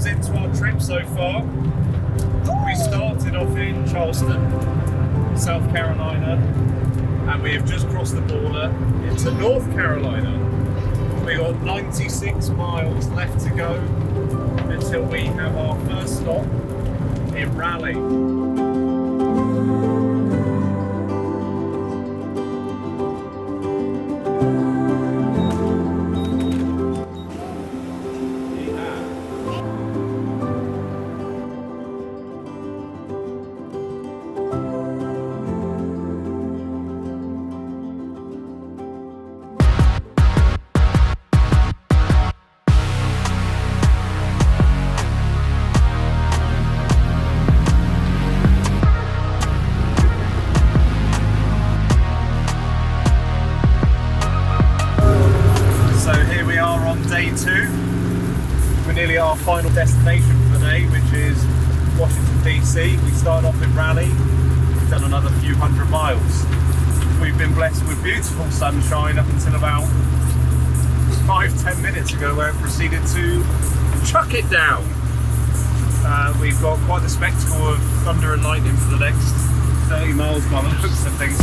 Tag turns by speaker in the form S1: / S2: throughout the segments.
S1: miles into our trip so far. We started off in Charleston, South Carolina, and we have just crossed the border into North Carolina. We got 96 miles left to go until we have our first stop in Raleigh. Day 2. We're nearly at our final destination for the day, which is Washington DC. We started off in Raleigh, we've done another few hundred miles. We've been blessed with beautiful sunshine up until about 5-10 minutes ago, where it proceeded to chuck it down. We've got quite the spectacle of thunder and lightning for the next 30 miles by the looks of things.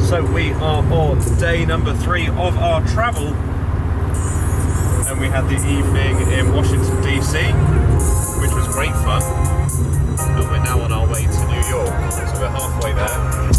S1: So we are on day number 3 of our travel, and we had the evening in Washington DC, which was great fun, and we're now on our way to New York, so we're halfway there.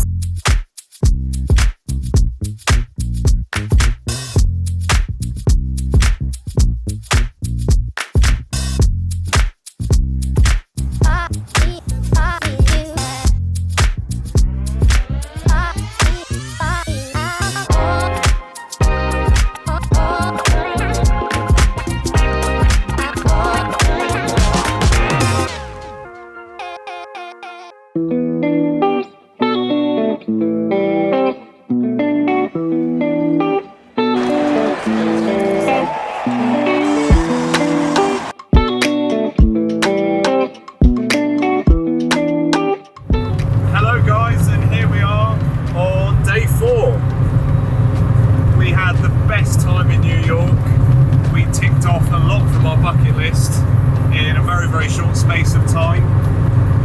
S1: In a very, very short space of time.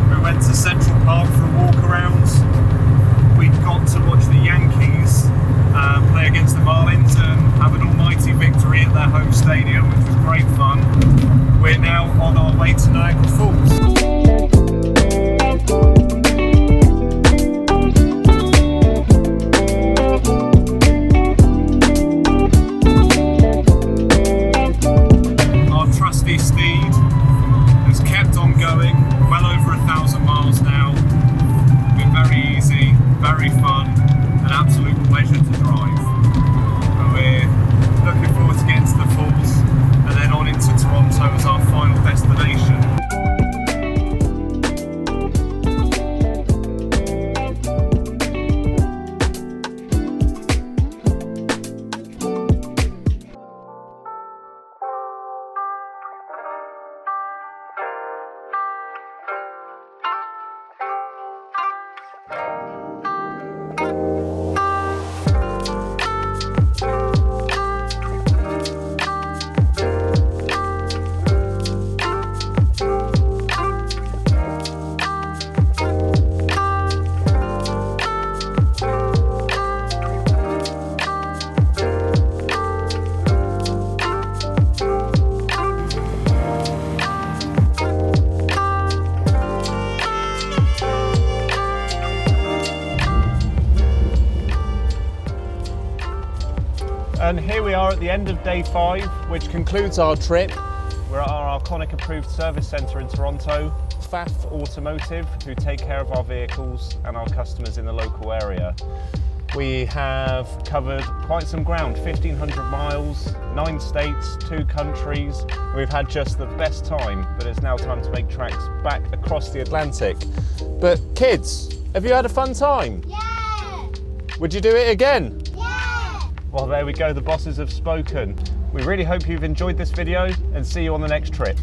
S1: We went to Central Park for a walk around. We got to watch the Yankees play against the Marlins and have an almighty victory at their home stadium, which was great fun. We're now on our way to Niagara Falls. Steed has kept on going, well over 1,000 miles now. Been very easy, very fun, an absolute pleasure to drive. And we're looking forward to getting to the falls and then on into Toronto as our final destination. And here we are at the end of day 5, which concludes our trip. We're at our Arkonik approved service centre in Toronto, FAF Automotive, who take care of our vehicles and our customers in the local area. We have covered quite some ground, 1,500 miles, 9 states, 2 countries. We've had just the best time, but it's now time to make tracks back across the Atlantic. But kids, have you had a fun time?
S2: Yeah!
S1: Would you do it again?
S2: Yeah!
S1: Well, there we go, the bosses have spoken. We really hope you've enjoyed this video and see you on the next trip.